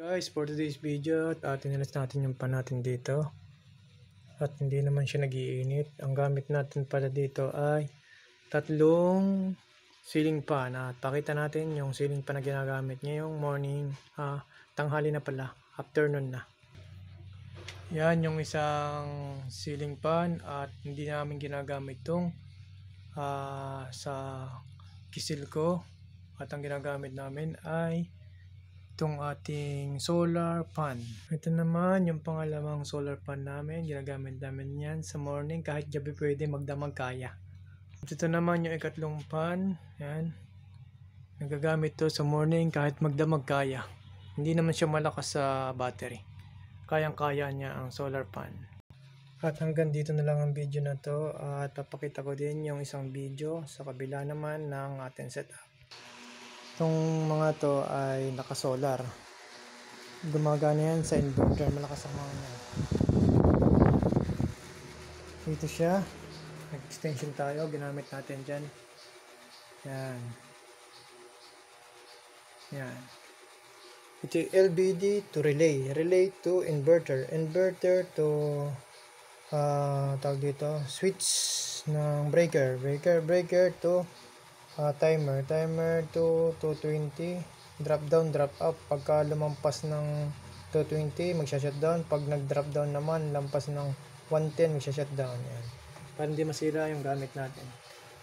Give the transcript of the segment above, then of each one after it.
Guys, for today's video, tinilas natin yung pan natin dito. At hindi naman siya nagiinit. Ang gamit natin pala dito ay tatlong ceiling fan. At pakita natin yung ceiling fan na ginagamit ngayong morning. Tanghali na pala, afternoon na. Yan yung isang ceiling fan at hindi namin ginagamit itong sa kisil ko. At ang ginagamit namin ay itong ating solar fan. Ito naman yung pangalawang solar fan namin. Ginagamit namin yan sa morning. Kahit gabi pwede magdamag kaya. Ito naman yung ikatlong fan. Yan. Nagagamit to sa morning kahit magdamag kaya. Hindi naman siya malakas sa battery. Kayang-kaya niya ang solar fan. At hanggang dito na lang ang video na to. At papakita ko din yung isang video sa kabila naman ng ating setup. Itong mga to ay naka-solar. Gumagana yan sa inverter. Malakas ang mga yan. Dito siya. Nag-extension tayo. Ginamit natin dyan. Yan. Yan. Ito yung LVD to relay. Relay to inverter. Inverter to tawag dito. Switch ng breaker. Breaker to timer to 220, drop down, drop up. Pagka lumampas ng 220 magsha-shutdown, pag nag-drop down naman lampas ng 110 magsha-shutdown. Yan, para hindi masira yung gamit natin.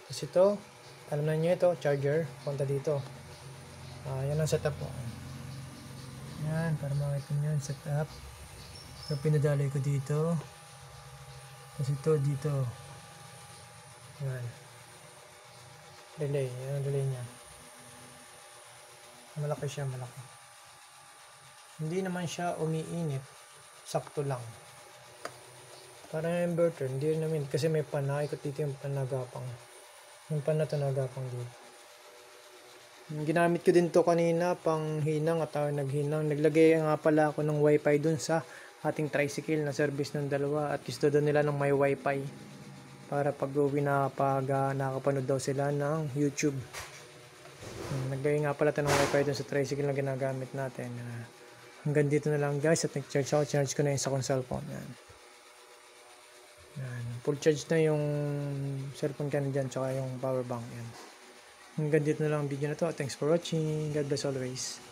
Tapos ito, alam na nyo ito, charger, punta dito. Yan ang setup po. Yan, para makita nyo yung setup. So pinadalay ko dito, tapos ito dito. Yan, relay, yan ang relay niya. Malaki siya, malaki. Hindi naman siya umiinit. Sakto lang. Parang inverter, hindi rin namin. Kasi may pan, nakikot dito yung pan nagapang. Yung pan na ito nagapang dito. Ginamit ko din to kanina, pang hinang at naghinang. Naglagay nga pala ako ng wifi dun sa ating tricycle na service ng dalawa. At gusto doon nila ng may wifi. Para pag uwi na nakapanood daw sila ng YouTube. Naglagay nga pala ito ng wifi dun sa tricycle na ginagamit natin. Hanggang dito na lang guys at nag-charge ako. Charge ko na yun sa kong cellphone. Yan. Yan. Full charge na yung cellphone ka na dyan tsaka yung power bank. Yan. Hanggang dito na lang ang video na to. Thanks for watching. God bless always.